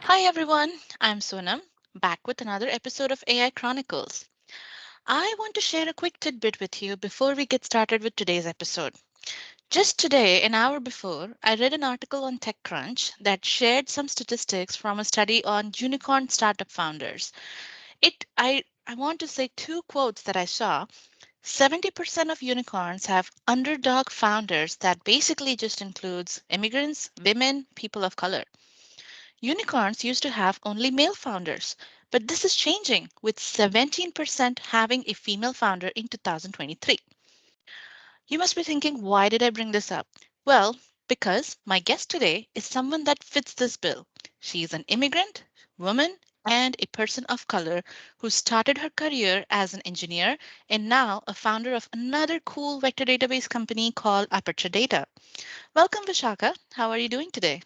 Hi everyone, I'm Sonam, back with another episode of AI Chronicles. I want to share a quick tidbit with you before we get started with today's episode. Just today, an hour before, I read an article on TechCrunch that shared some statistics from a study on unicorn startup founders. I want to say two quotes that I saw. 70% of unicorns have underdog founders that basically just includes immigrants, women, people of color. Unicorns used to have only male founders, but this is changing with 17% having a female founder in 2023. You must be thinking, why did I bring this up? Well, because my guest today is someone that fits this bill. She is an immigrant, woman, and a person of color who started her career as an engineer and now a founder of another cool vector database company called Aperture Data. Welcome, Vishaka. How are you doing today?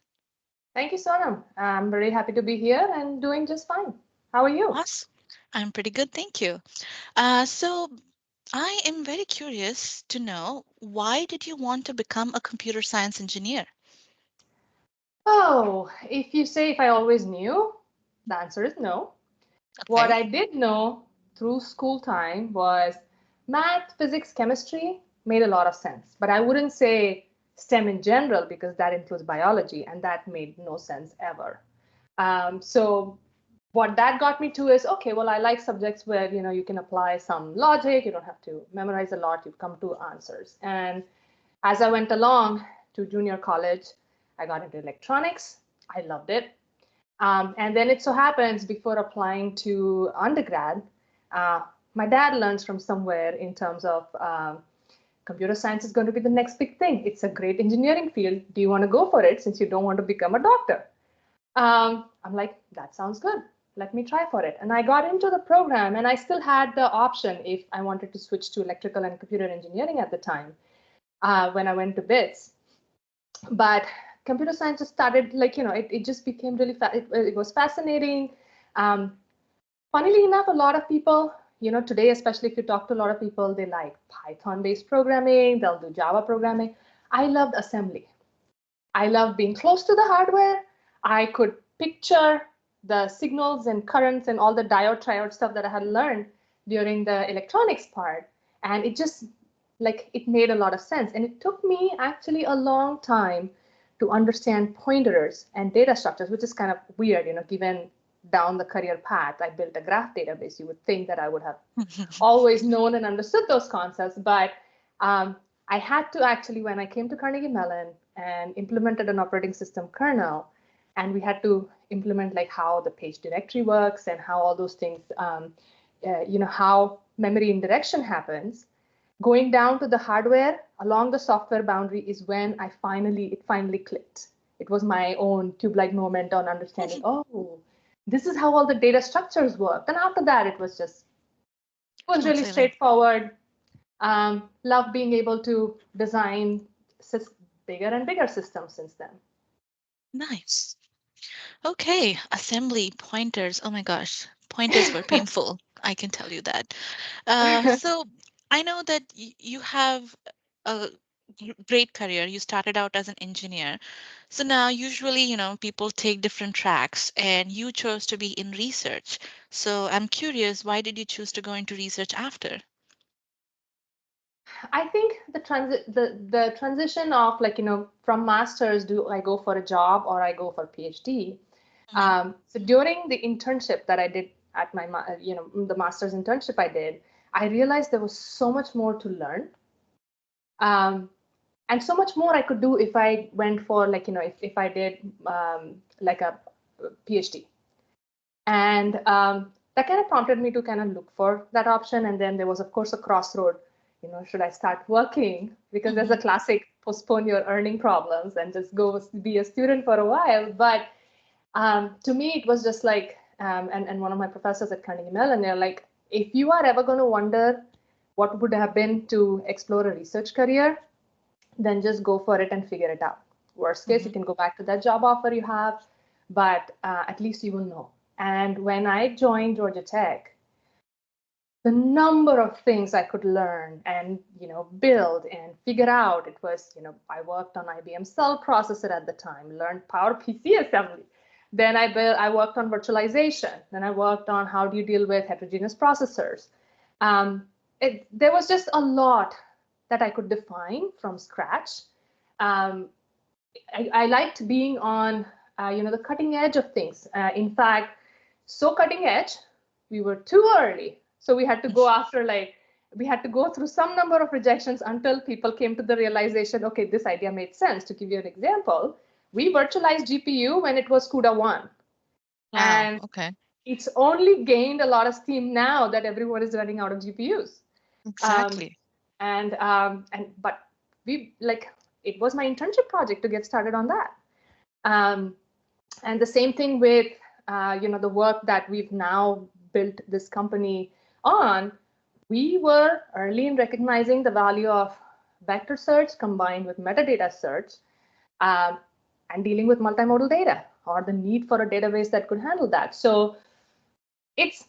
Thank you, Sonam. I'm very happy to be here and doing just fine. How are you? Awesome. I'm pretty good, thank you. So I am very curious to know, why did you want to become a computer science engineer? Oh, if you say if I always knew, the answer is no. What Okay. I did know through school time was math, physics, chemistry made a lot of sense. But I wouldn't say STEM in general because that includes biology, and that made no sense ever. So what that got me to is okay, well, I like subjects where you can apply some logic, you don't have to memorize a lot, you come to answers. And as I went along to junior college, I got into electronics. I loved it. And then it so happens before applying to undergrad, uh, my dad learns from somewhere in terms of computer science is going to be the next big thing. It's a great engineering field. Do you want to go for it since you don't want to become a doctor? I'm like, that sounds good. Let me try for it. And I got into the program, and I still had the option if I wanted to switch to electrical and computer engineering at the time when I went to BITS. But computer science just started, like, it just became really, it was fascinating. Um, Funnily enough, a lot of people, today, especially if you talk to a lot of people, they like Python based programming, they'll do Java programming. I loved assembly. I love being close to the hardware. I could picture the signals and currents and all the diode triode stuff that I had learned during the electronics part. And it just like it made a lot of sense. And it took me actually a long time to understand pointers and data structures, which is kind of weird, given down the career path. I built a graph database. You would think that I would have always known and understood those concepts, but I had to actually, when I came to Carnegie Mellon and implemented an operating system kernel, and we had to implement like how the page directory works and how all those things, how memory indirection happens. Going down to the hardware along the software boundary is when it finally clicked. It was my own tube-like moment on understanding. Oh, this is how all the data structures work. And after that, it was Smooth really sailing. straightforward. Love being able to design bigger and bigger systems since then. Nice. Okay, assembly pointers. Oh my gosh, pointers were painful. I can tell you that. So I know that you have a great career. You started out as an engineer. So now usually, people take different tracks and you chose to be in research. So I'm curious, why did you choose to go into research after? I think the transition of like from masters, do I go for a job or I go for PhD? Hmm. So during the internship that I did at the master's internship I did, I realized there was so much more to learn, um, and so much more I could do if I went for like if I did like a PhD. And that kind of prompted me to kind of look for that option. And then there was, of course, a crossroad. Should I start working? Because there's a Hmm. classic postpone your earning problems and just go be a student for a while. But to me, it was just like, and one of my professors at Carnegie Mellon, they're like, if you are ever going to wonder what would have been to explore a research career, then just go for it and figure it out. Worst case, you Hmm. can go back to that job offer you have, but at least you will know. And when I joined Georgia Tech, the number of things I could learn and build and figure out, it was I worked on IBM cell processor at the time, learned PowerPC assembly, Then I worked on virtualization. Then I worked on how do you deal with heterogeneous processors. There was just a lot that I could define from scratch. Um, I liked being on, the cutting edge of things. In fact, so cutting edge, we were too early. So we had to go after we had to go through some number of rejections until people came to the realization, okay, this idea made sense. To give you an example, we virtualized GPU when it was CUDA 1. Wow. And Okay. it's only gained a lot of steam now that everyone is running out of GPUs. Um, Exactly. but we it was my internship project to get started on that. Um, and the same thing with the work that we've now built this company on. We were early in recognizing the value of vector search combined with metadata search, um, and dealing with multimodal data, or the need for a database that could handle that. So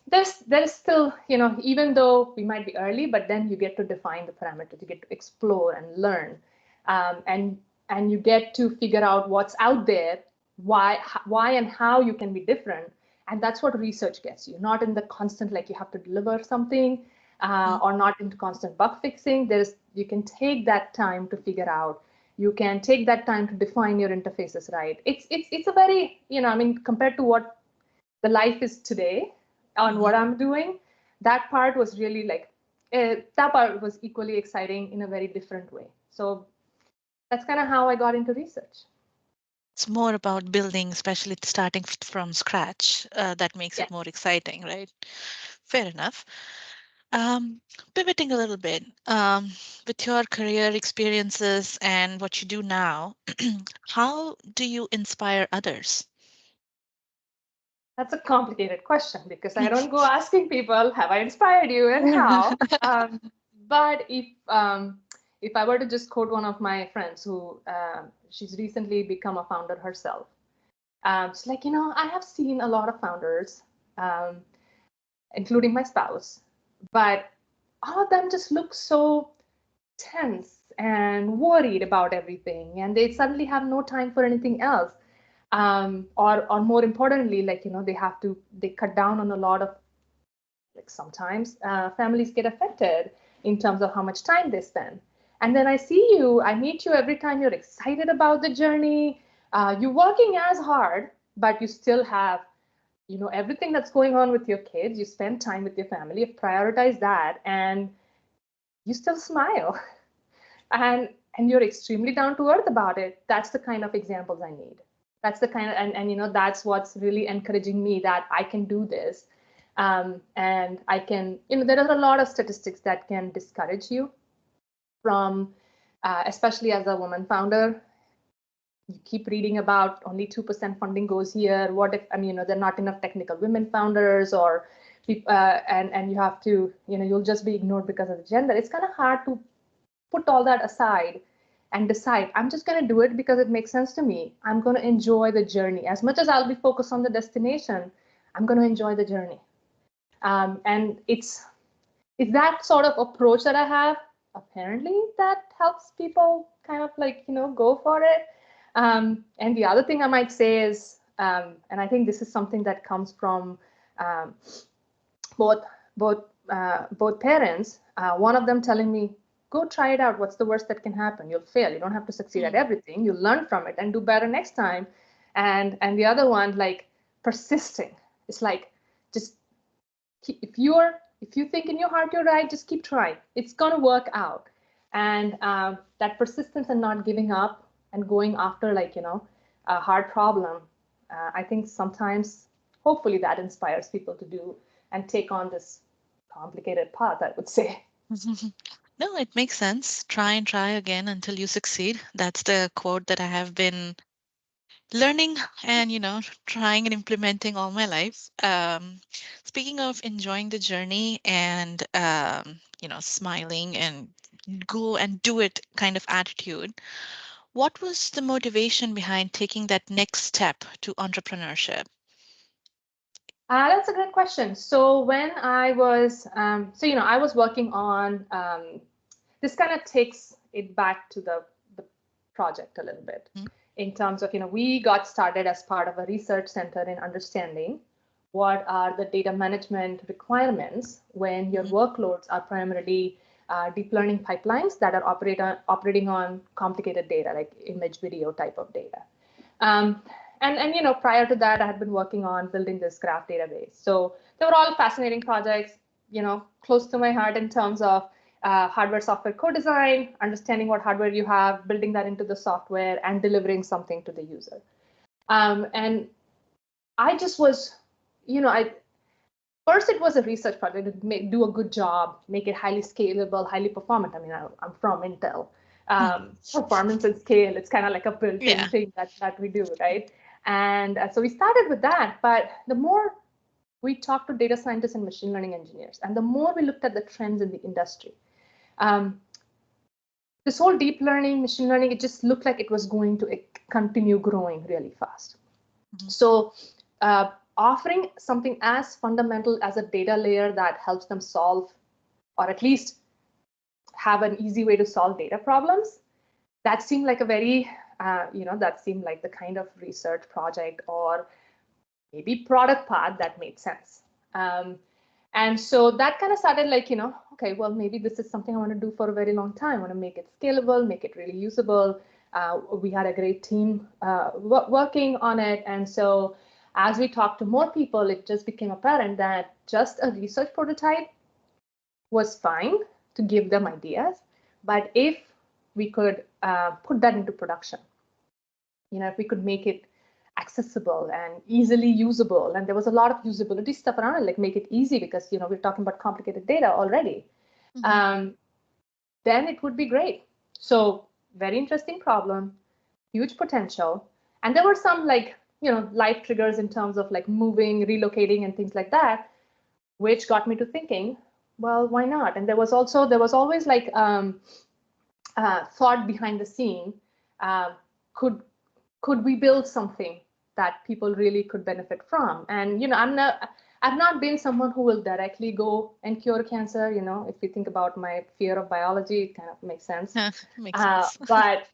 there's still, even though we might be early, but then you get to define the parameters, you get to explore and learn, and you get to figure out what's out there, why and how you can be different. And that's what research gets you, not in the constant you have to deliver something, Mm. or not into constant bug fixing. You can take that time to figure out, you can take that time to define your interfaces right. It's a very, compared to what the life is today on Mhm. what I'm doing, that part was really that part was equally exciting in a very different way. So that's kind of how I got into research. It's more about building, especially starting from scratch. That makes Yeah, it more exciting, right? Fair enough. Um, Pivoting a little bit, with your career experiences and what you do now, how do you inspire others? that's a complicated question because I don't go asking people, have I inspired you and how? But if I were to just quote one of my friends who she's recently become a founder herself, she's like, I have seen a lot of founders, um, including my spouse, but all of them just look so tense and worried about everything, and they suddenly have no time for anything else. Or more importantly, they cut down on a lot of, sometimes families get affected in terms of how much time they spend. And then I meet you every time, you're excited about the journey, you're working as hard, but you still have everything that's going on with your kids. You spend time with your family, you prioritize that, and you still smile. And you're extremely down to earth about it. That's the kind of examples I need. That's the kind of, and that's what's really encouraging me, that I can do this. And I can, there are a lot of statistics that can discourage you from, especially as a woman founder. You keep reading about only 2% funding goes here. What if, there are not enough technical women founders, or and you have to, you'll just be ignored because of the gender. It's kind of hard to put all that aside and decide, I'm just going to do it because it makes sense to me. I'm going to enjoy the journey. As much as I'll be focused on the destination, I'm going to enjoy the journey. And it's that sort of approach that I have. Apparently, that helps people kind of go for it. And the other thing I might say is, and I think this is something that comes from um, both both parents. One of them telling me, "Go try it out. What's the worst that can happen? You'll fail. You don't have to succeed at Mm. everything. You'll learn from it and do better next time." And the other one, persisting. It's just if you think in your heart you're right, just keep trying. It's gonna work out. And that persistence and not giving up and going after a hard problem. I think sometimes, hopefully, that inspires people to do and take on this complicated path, I would say. No, it makes sense. Try and try again until you succeed. That's the quote that I have been learning and, trying and implementing all my life. Speaking of enjoying the journey and, smiling and go and do it kind of attitude, what was the motivation behind taking that next step to entrepreneurship? That's a great question. So when I was, I was working on, this kind of takes it back to the project a little bit. in terms of, we got started as part of a research center in understanding what are the data management requirements when your Mhm. workloads are primarily deep learning pipelines that are operating on complicated data, like image, video type of data. Um, and prior to that, I had been working on building this graph database. So they were all fascinating projects, close to my heart in terms of hardware software co-design, understanding what hardware you have, building that into the software, and delivering something to the user. And I just was, I first it was a research project to do a good job, make it highly scalable, highly performant. I mean, I'm from Intel. Performance and scale, it's kind of like a built-in Yeah. thing that we do, right? And so we started with that. But the more we talked to data scientists and machine learning engineers, and the more we looked at the trends in the industry, um, this whole deep learning, machine learning, it just looked like it was going to continue growing really fast. Mhm. So offering something as fundamental as a data layer that helps them solve, or at least have an easy way to solve data problems, that seemed like a very, that seemed like the kind of research project or maybe product path that made sense. And so that kind of started like, okay, well, maybe this is something I want to do for a very long time. I want to make it scalable, make it really usable. We had a great team working on it. And so as we talked to more people, it just became apparent that just a research prototype was fine to give them ideas. But if we could put that into production, if we could make it accessible and easily usable, and there was a lot of usability stuff around it, like make it easy because we're talking about complicated data already, Mhm. um, then it would be great. So very interesting problem, huge potential, and there were some like life triggers in terms of like moving, relocating, and things like that, which got me to thinking, well, why not? And there was always like thought behind the scene. Uh, could could we build something that people really could benefit from? And I've not been someone who will directly go and cure cancer. If you think about my fear of biology, it kind of makes sense. Makes sense. But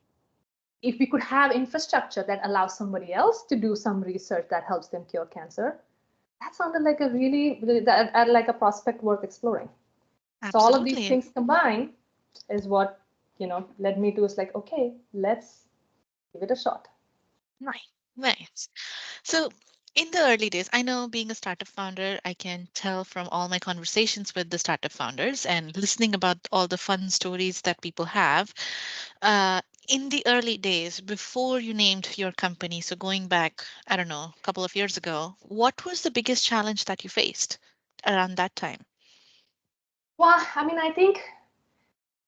if we could have infrastructure that allows somebody else to do some research that helps them cure cancer, that sounded like a really like a prospect worth exploring. So all of these Absolutely. things combined is what led me to is like, okay, let's give it a shot. Nice. Nice. So, in the early days, I know being a startup founder, I can tell from all my conversations with the startup founders and listening about all the fun stories that people have. In the early days, before you named your company, so going back, I don't know, a couple of years ago, what was the biggest challenge that you faced around that time? Well, I mean, I think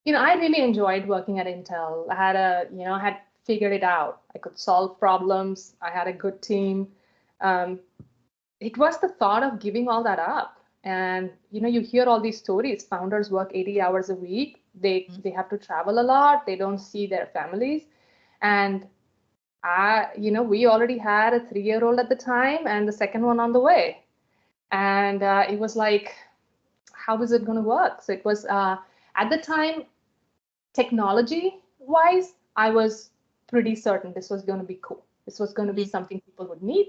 I really enjoyed working at Intel. I had I had figured it out. I could solve problems. I had a good team. Um, it was the thought of giving all that up. And you hear all these stories. Founders work 80 hours a week. Mhm. They have to travel a lot. They don't see their families. And we already had a 3-year-old at the time and the second one on the way. And it was like, how is it going to work? So it was at the time, technology wise, I was pretty certain this was going to be cool. This was going to be Mhm. something people would need.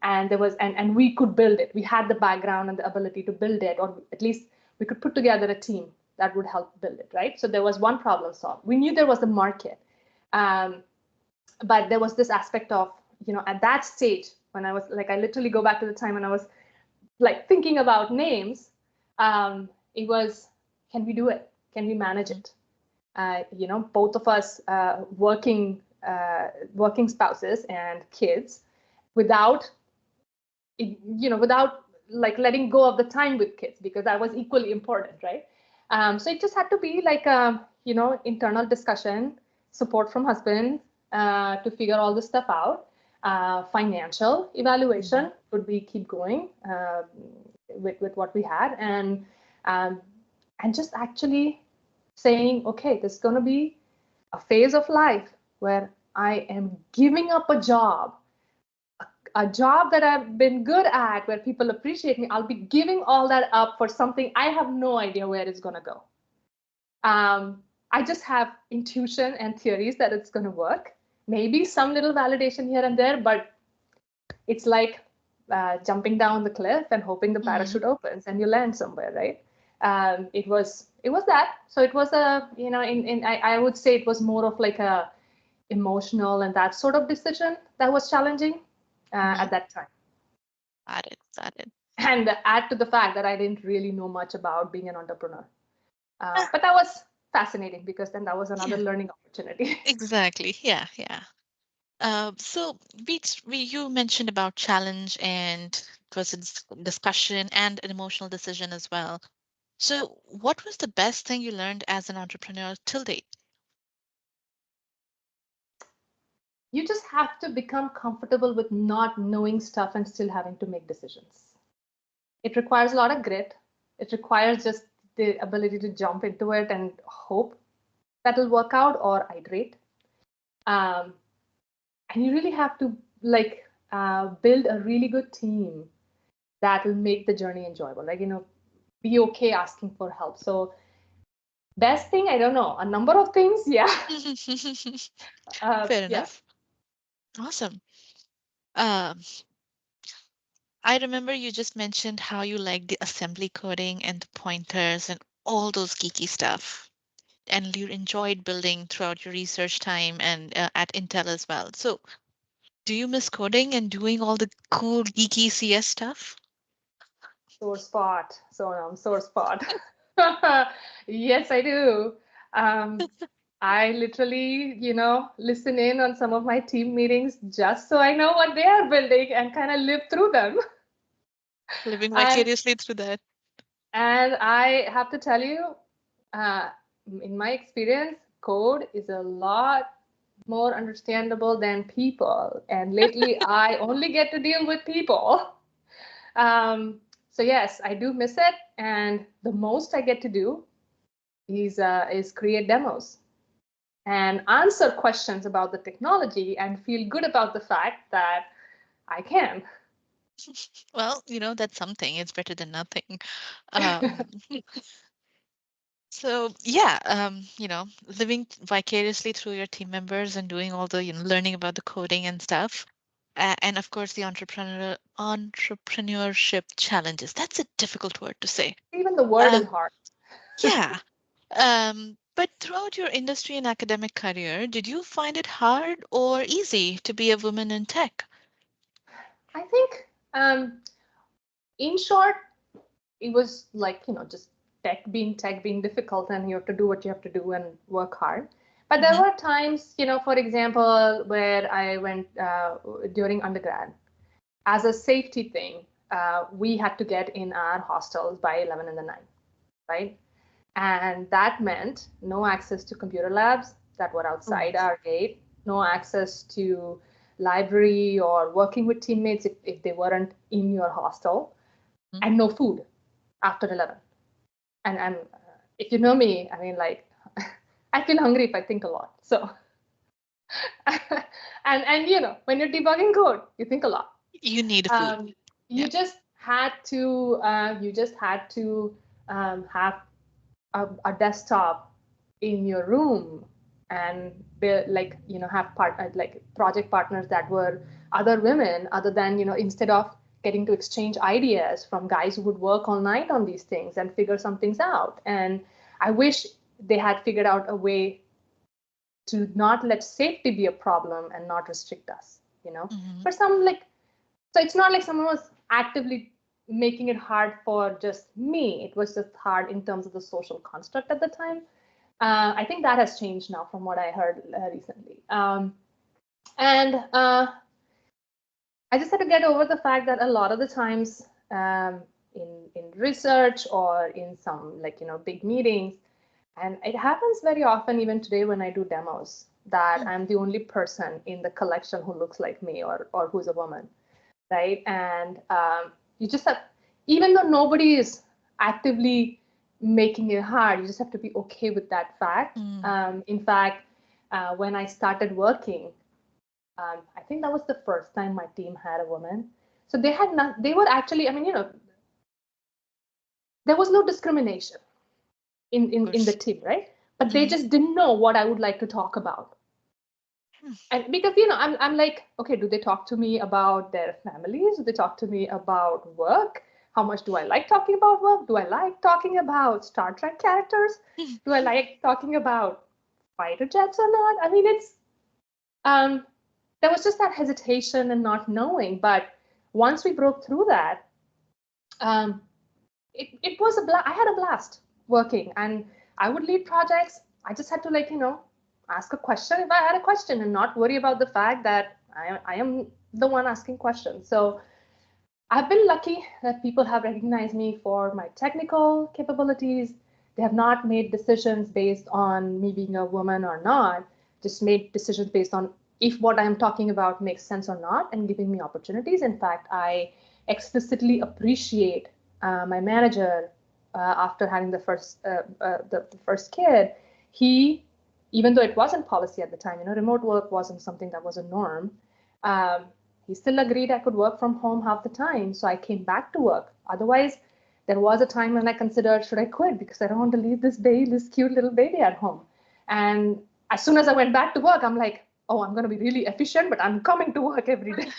And there was, and we could build it. We had the background and the ability to build it, or at least we could put together a team that would help build it, right? So there was one problem solved. We knew there was a market. Um, but there was this aspect of, at that stage, when I was like, I literally go back to the time when I was like thinking about names, it was, can we do it? Can we manage Mhm. it? Both of us working spouses and kids, without without like letting go of the time with kids, because that was equally important, right? So it just had to be like internal discussion, support from husband to figure all this stuff out. Financial Mhm. evaluation, could we keep going with what we had, um, and just actually saying, okay, there's going to be a phase of life where I am giving up a job that I've been good at, where people appreciate me. I'll be giving all that up for something I have no idea where it's going to go. I just have intuition and theories that it's going to work. maybe some little validation here and there, but it's like jumping down the cliff and hoping the Mm-hmm. parachute opens and you land somewhere, right? It was that. So it was a, I would say it was more of like a emotional and that sort of decision that was challenging Mm-hmm. at that time. Got it. Got it. And add to the fact that I didn't really know much about being an entrepreneur. But that was fascinating because then that was another Yeah, learning opportunity. exactly. Yeah, yeah. So you mentioned about challenge and it was a discussion and an emotional decision as well. So what was the best thing you learned as an entrepreneur till date? You just have to become comfortable with not knowing stuff and still having to make decisions. It requires a lot of grit. It requires just the ability to jump into it and hope that'll work out or iterate. Um, and you really have to build a really good team that will make the journey enjoyable. Be okay asking for help. So best thing, I don't know, a number of things. Yeah. Fair Yeah. enough. Awesome. Um, I remember you just mentioned how you like the assembly coding and the pointers and all those geeky stuff. And you enjoyed building throughout your research time and at Intel as well. So, do you miss coding and doing all the cool geeky CS stuff? Sore spot, Sonam, sore spot. Yes, I do. Um, I literally, listen in on some of my team meetings just so I know what they are building and kind of live through them. Living And vicariously through that. and I have to tell you, uh, in my experience, code is a lot more understandable than people. And lately, I only get to deal with people. Um, so yes, I do miss it, and the most I get to do is create demos and answer questions about the technology and feel good about the fact that I can. Well, that's something. It's better than nothing. Um, so yeah, living vicariously through your team members and doing all the, learning about the coding and stuff. And of course, the entrepreneurship challenges. That's a difficult word to say. Even the word Uh, is hard. yeah. But throughout your industry and academic career, did you find it hard or easy to be a woman in tech? I think, in short, it was like, just tech being difficult, and you have to do what you have to do and work hard. But there Hmm. were times, for example, where I went during undergrad as a safety thing. We had to get in our hostels by 11 in the night, right? And that meant no access to computer labs that were Oh. outside our gate, no access to library or working with teammates if they weren't in your hostel, Mhm. and no food after 11. And if you know me, I mean, like, I feel hungry if I think a lot. So, and when you're debugging code, you think a lot. You need food. Um, Yeah. you just had to have a desktop in your room and build, like, have like project partners that were other women, other than, instead of getting to exchange ideas from guys who would work all night on these things and figure some things out. And I wish they had figured out a way to not let safety be a problem and not restrict us, Hmm. for some, like, so it's not like someone was actively making it hard for just me. It was just hard in terms of the social construct at the time. I think that has changed now from what I heard recently. And I just had to get over the fact that a lot of the times, in research or in some, like, big meetings, and it happens very often even today when I do demos, that I'm the only person in the collection who looks like me or who's a woman, right? And you just have, even though nobody is actively making it hard, you just have to be okay with that fact. Mm. In fact, when I started working, I think that was the first time my team had a woman. So they had not, they were actually, I mean, there was no discrimination Of in the course. team, right? But they Hmm. just didn't know what I would like to talk about. And because I'm like, okay, do they talk to me about their families? Do they talk to me about work? How much do I like talking about work? Do I like talking about Star Trek characters? Do I like talking about fighter jets or not? I mean, it's um, there was just that hesitation and not knowing. But once we broke through that, um, it was I had a blast working, and I would lead projects. I just had to ask a question if I had a question and not worry about the fact that I am the one asking questions. So I've been lucky that people have recognized me for my technical capabilities. They have not made decisions based on me being a woman or not, just made decisions based on if what I'm talking about makes sense or not and giving me opportunities. In fact, I explicitly appreciate my manager after having the first kid. He, even though it wasn't policy at the time, remote work wasn't something that was a norm. Um, he still agreed I could work from home half the time, so I came back to work. Otherwise, there was a time when I considered should I quit because I don't want to leave this baby, this cute little baby at home. And as soon as I went back to work, I'm like, oh, I'm going to be really efficient, but I'm coming to work every day.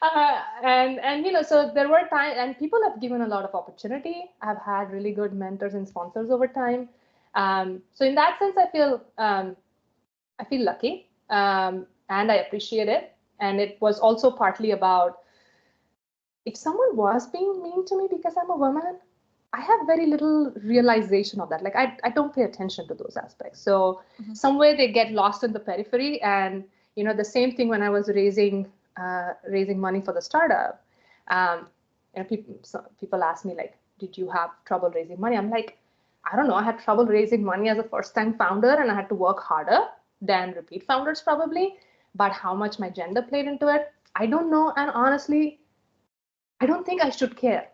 And so there were times, and people have given a lot of opportunity. I've had really good mentors and sponsors over time. So in that sense, I feel lucky, and I appreciate it. And it was also partly about if someone was being mean to me because I'm a woman, I have very little realization of that. Like I don't pay attention to those aspects. So Mhm. somewhere they get lost in the periphery. And the same thing when I was raising money for the startup. People ask me like, did you have trouble raising money? I'm like, I don't know. I had trouble raising money as a first-time founder, and I had to work harder than repeat founders probably. But how much my gender played into it, I don't know. And honestly, I don't think I should care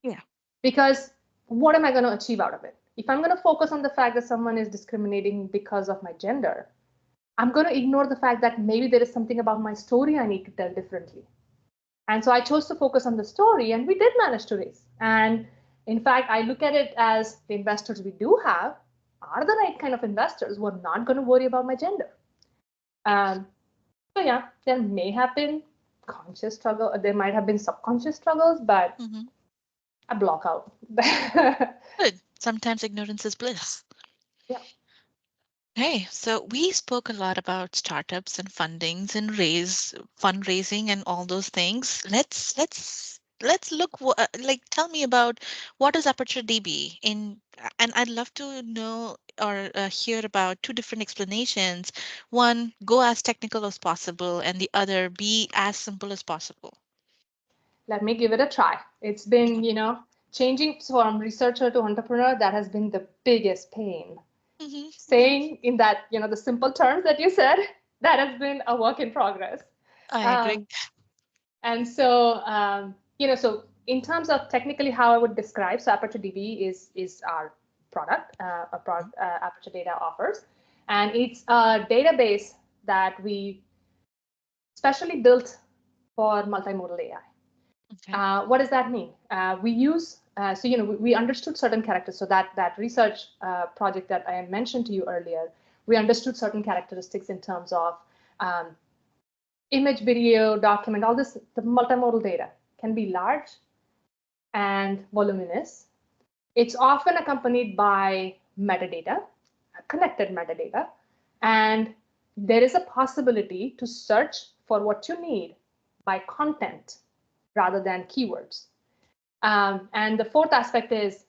Yeah. because what am I going to achieve out of it? If I'm going to focus on the fact that someone is discriminating because of my gender, I'm going to ignore the fact that maybe there is something about my story I need to tell differently. And so I chose to focus on the story, and we did manage to raise. And in fact, I look at it as the investors we do have are the right kind of investors who are not going to worry about my gender. Um, so yeah, there may have been conscious struggle, there might have been subconscious struggles, but Hmm. I block out. Good. Sometimes ignorance is bliss. Yeah. Hey, so we spoke a lot about startups and fundings and fundraising and all those things. Let's look like tell me about what is Aperture DB in, and I'd love to know or hear about two different explanations. One, go as technical as possible, and the other, be as simple as possible. Let me give it a try. It's been, changing from researcher to entrepreneur, that has been the biggest pain. Hmm. Saying in that, the simple terms that you said, that has been a work in progress. I agree. Um, and so, so in terms of technically how I would describe, so Aperture DB is our product, Aperture Data offers, and it's a database that we specially built for multimodal AI. Okay. What does that mean? We use we understood certain characters. So that research project that I mentioned to you earlier, we understood certain characteristics in terms of um, image, video, document, all this. The multimodal data can be large and voluminous. It's often accompanied by metadata, connected metadata, and there is a possibility to search for what you need by content rather than keywords. And the fourth aspect is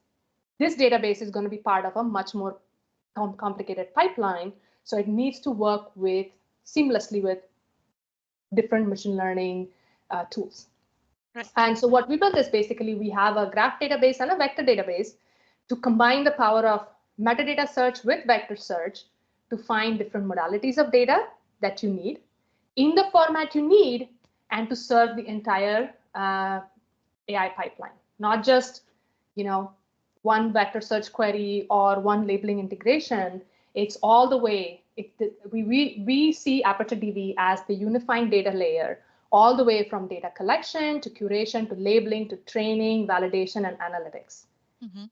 this database is going to be part of a much more complicated pipeline. So it needs to work with seamlessly with different machine learning tools. Right. And so what we built is basically we have a graph database and a vector database to combine the power of metadata search with vector search to find different modalities of data that you need in the format you need and to serve the entire AI pipeline, not just one vector search query or one labeling integration. It's all the way. We see Aperture DB as the unifying data layer, all the way from data collection to curation to labeling to training, validation, and analytics. Hmm.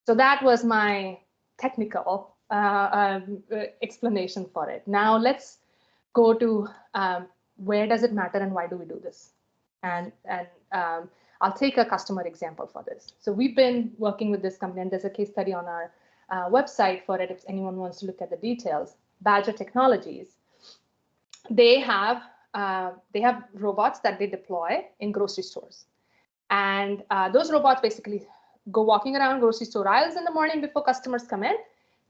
So that was my technical explanation for it. Now let's go to where does it matter and why do we do this? And I'll take a customer example for this. So we've been working with this company, and there's a case study on our website for it if anyone wants to look at the details. Badger Technologies, they have robots that they deploy in grocery stores, and those robots basically go walking around grocery store aisles in the morning before customers come in.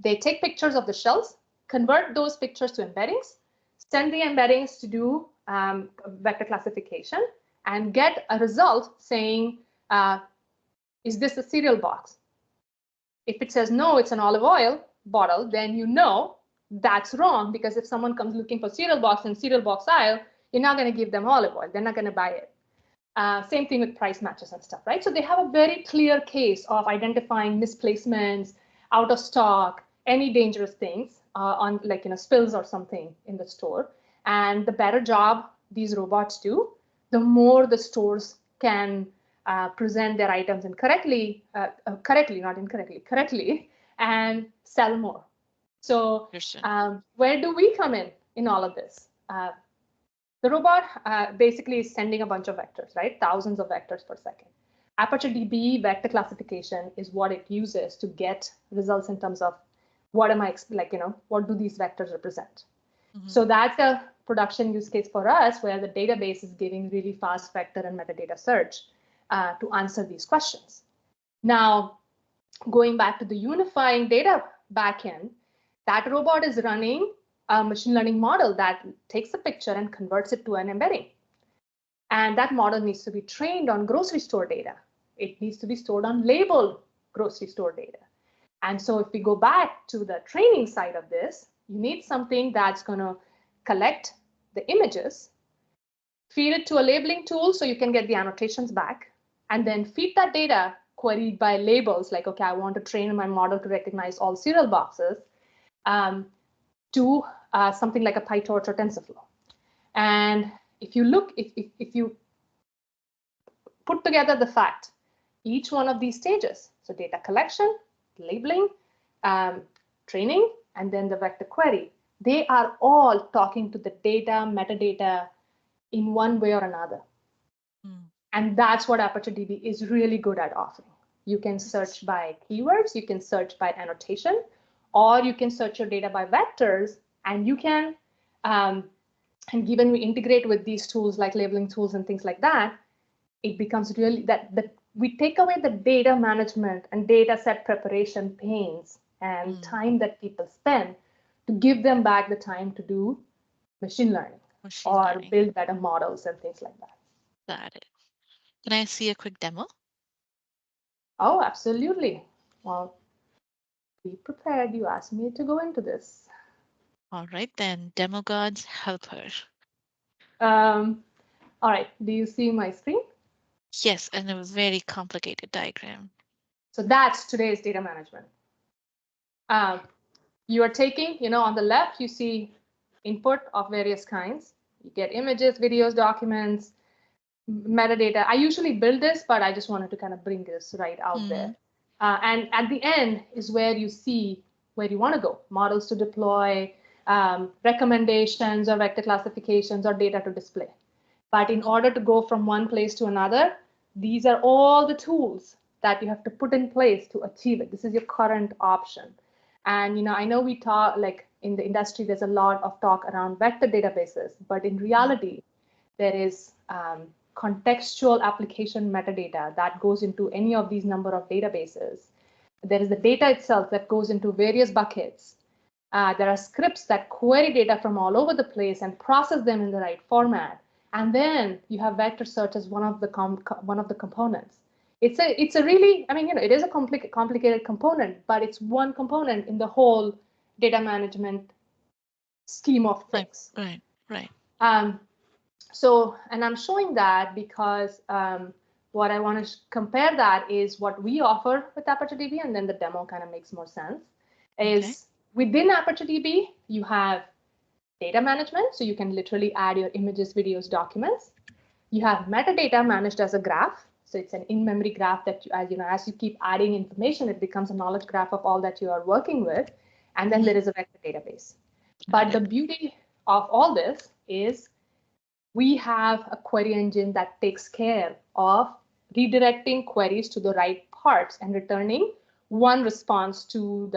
They take pictures of the shelves, convert those pictures to embeddings, send the embeddings to do vector classification, and get a result saying, is this a cereal box? If it says no, it's an olive oil bottle, then you know that's wrong, because if someone comes looking for cereal box in cereal box aisle, you're not going to give them olive oil. They're not going to buy it. Same thing with price matches and stuff, right? So they have a very clear case of identifying misplacements, out of stock, any dangerous things on like spills or something in the store. And the better job these robots do, the more the stores can present their items correctly, not incorrectly, correctly, and sell more. So where do we come in all of this? The robot basically is sending a bunch of vectors, right? Thousands of vectors per second. ApertureDB vector classification is what it uses to get results in terms of what am I what do these vectors represent? So that's a production use case for us, where the database is giving really fast vector and metadata search to answer these questions. Now, going back to the unifying data backend, that robot is running a machine learning model that takes a picture and converts it to an embedding. And that model needs to be trained on grocery store data. It needs to be stored on labeled grocery store data. And so if we go back to the training side of this, you need something that's going to collect the images, feed it to a labeling tool so you can get the annotations back, and then feed that data queried by labels, like, okay, I want to train my model to recognize all cereal boxes, to something like a PyTorch or TensorFlow. And if you look, if you put together the fact, each one of these stages, so data collection, labeling, training, and then the vector query, they are all talking to the data, metadata in one way or another. And that's what ApertureDB is really good at offering. You can search by keywords, you can search by annotation, or you can search your data by vectors, and you can, and given we integrate with these tools like labeling tools and things like that, it becomes really that we take away the data management and data set preparation pains and time that people spend to give them back the time to do machine learning or build better models and things like that. Got it. Can I see a quick demo? Oh, absolutely. Well, be prepared. You asked me to go into this. All right, then. Demo gods, help her. All right. Do you see my screen? Yes, and a very complicated diagram. So that's today's data management. You are taking, on the left, you see input of various kinds. You get images, videos, documents, metadata. I usually build this, but I just wanted to kind of bring this right out there. And at the end is where you see where you want to go, models to deploy, recommendations or vector classifications or data to display. But in order to go from one place to another, these are all the tools that you have to put in place to achieve it. This is your current option. And I know we talk, like in the industry, there's a lot of talk around vector databases, but in reality, there is contextual application metadata that goes into any of these number of databases. There is the data itself that goes into various buckets. There are scripts that query data from all over the place and process them in the right format. And then you have vector search as one of the components. It's a really, it is a complicated component, but it's one component in the whole data management scheme of things. Right. So, and I'm showing that because what I want to compare that is what we offer with ApertureDB, and then the demo kind of makes more sense. Is within ApertureDB, you have data management, so you can literally add your images, videos, documents. You have metadata managed as a graph. So it's an in-memory graph that as you keep adding information, it becomes a knowledge graph of all that you are working with. And then there is a vector database. Got But the it. beauty of all this is we have a query engine that takes care of redirecting queries to the right parts and returning one response to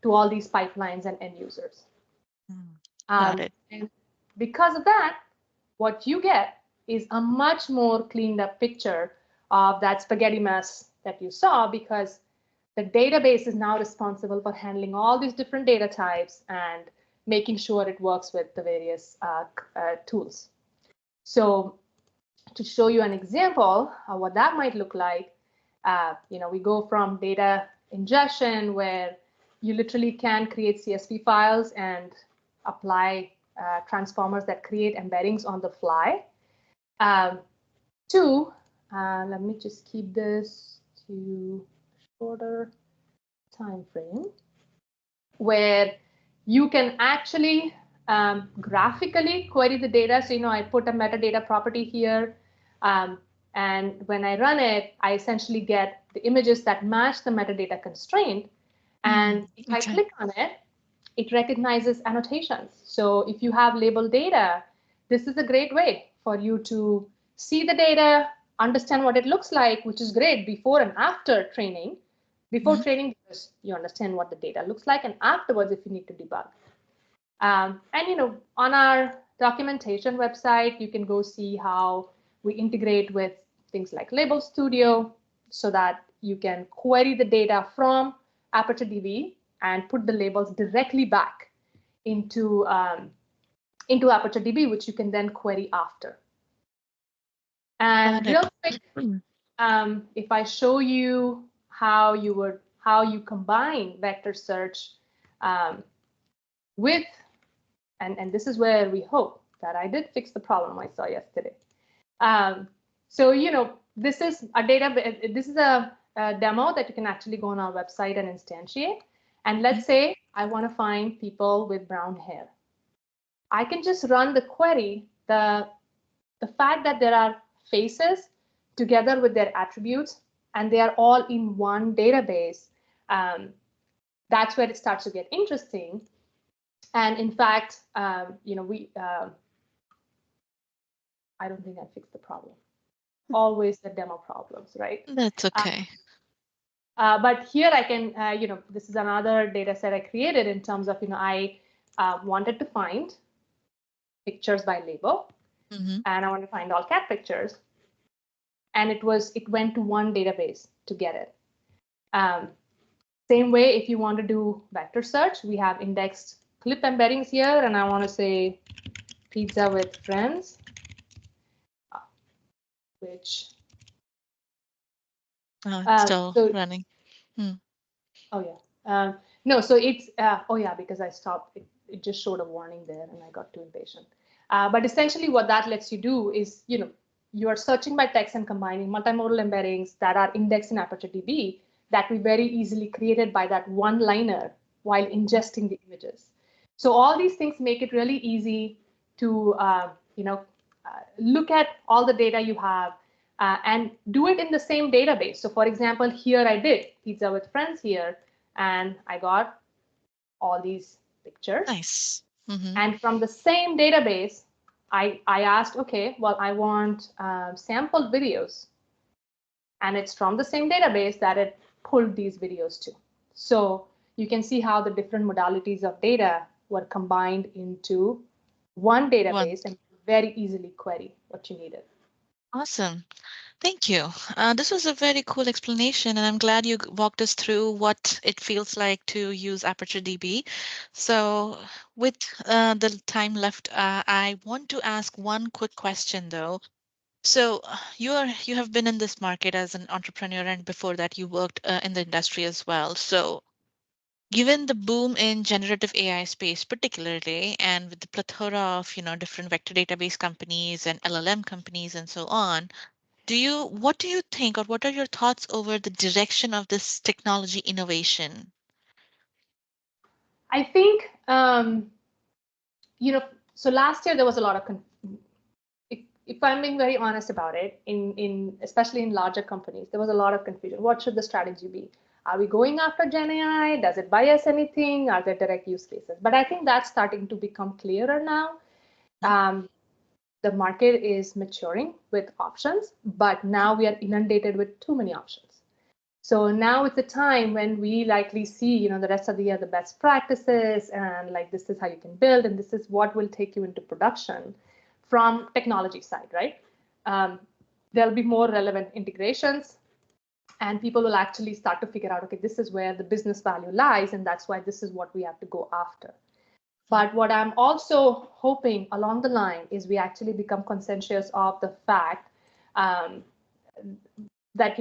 all these pipelines and end users. Mm, got it. And because of that, what you get is a much more cleaned up picture of that spaghetti mess that you saw, because the database is now responsible for handling all these different data types and making sure it works with the various tools. So to show you an example of what that might look like, we go from data ingestion, where you literally can create CSV files and apply transformers that create embeddings on the fly, to, let me just keep this to shorter time frame, where you can actually graphically query the data. So, I put a metadata property here, and when I run it, I essentially get the images that match the metadata constraint. And if I Okay. click on it, it recognizes annotations. So if you have labeled data, this is a great way for you to see the data, understand what it looks like, which is great before and after training. Before Mhm. training, because you understand what the data looks like, and afterwards, if you need to debug. And on our documentation website, you can go see how we integrate with things like Label Studio, so that you can query the data from Aperture DB and put the labels directly back into Aperture DB, which you can then query after. Got And it. real quick, if I show you how you combine vector search um, with, and this is where we hope that I did fix the problem I saw yesterday. So this is a demo that you can actually go on our website and instantiate. And let's say I want to find people with brown hair. I can just run the query. The fact that there are faces together with their attributes, and they are all in one database, that's where it starts to get interesting. And in fact, I don't think I fixed the problem. Always the demo problems, right? That's okay. But here I can, this is another data set I created in terms of, I wanted to find pictures by label, Mm-hmm. and I want to find all cat pictures. And it went to one database to get it. Same way, if you want to do vector search, we have indexed clip embeddings here, and I want to say pizza with friends, which It's still so running. Hmm. oh yeah. No, so it's oh yeah, because I stopped. It just showed a warning there, and I got too impatient. But essentially, what that lets you do is, you are searching by text and combining multimodal embeddings that are indexed in Aperture DB that we very easily created by that one liner while ingesting the images. So all these things make it really easy to look at all the data you have, and do it in the same database. So for example, here I did pizza with friends here, and I got all these pictures. Nice. Mm-hmm. And from the same database, I asked, okay, well, I want sample videos. And it's from the same database that it pulled these videos to. So you can see how the different modalities of data were combined into one One. database and very easily query what you needed. Awesome. Thank you. This was a very cool explanation, and I'm glad you walked us through what it feels like to use Aperture DB. So, with the time left, I want to ask one quick question though. So, you have been in this market as an entrepreneur, and before that, you worked in the industry as well. So, given the boom in generative AI space, particularly, and with the plethora of different vector database companies and LLM companies and so on, what do you think, or what are your thoughts over the direction of this technology innovation? I think, so last year there was a lot of if I'm being very honest about it, in especially in larger companies, there was a lot of confusion. What should the strategy be? Are we going after GenAI? Does it buy us anything? Are there direct use cases? But I think that's starting to become clearer now. Um, the market is maturing with options, but now we are inundated with too many options. So now it's a time when we likely see, the rest of the year, the best practices, and like this is how you can build, and this is what will take you into production from technology side, right? Um, there'll be more relevant integrations, and people will actually start to figure out, okay, this is where the business value lies, and that's why this is what we have to go after. But what I'm also hoping along the line is we actually become conscientious of the fact um, that,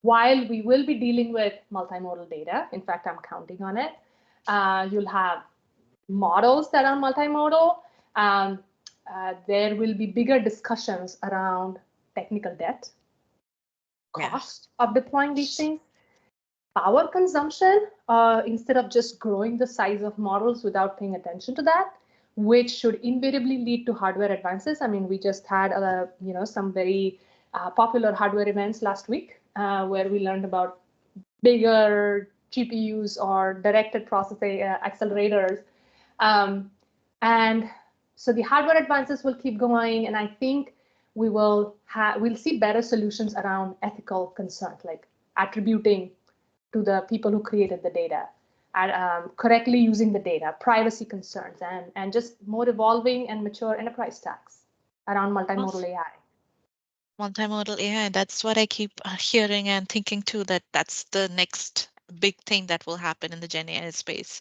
while we will be dealing with multimodal data, in fact, I'm counting on it, you'll have models that are multimodal. There will be bigger discussions around technical debt, Yeah. cost of deploying these things, power consumption, instead of just growing the size of models without paying attention to that, which should invariably lead to hardware advances. I mean, we just had some very popular hardware events last week where we learned about bigger GPUs or directed processing accelerators. Um, and so the hardware advances will keep going, and I think we'll see better solutions around ethical concerns like attributing to the people who created the data, and correctly using the data, privacy concerns, and just more evolving and mature enterprise stacks around multimodal AI. Multimodal AI, that's what I keep hearing and thinking too, that that's the next big thing that will happen in the Gen AI space.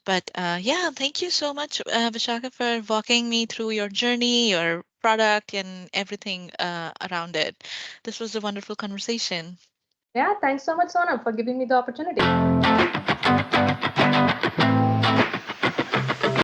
But yeah, thank you so much, Vishaka, for walking me through your journey, your product, and everything around it. This was a wonderful conversation. Yeah, thanks so much, Sonam, for giving me the opportunity.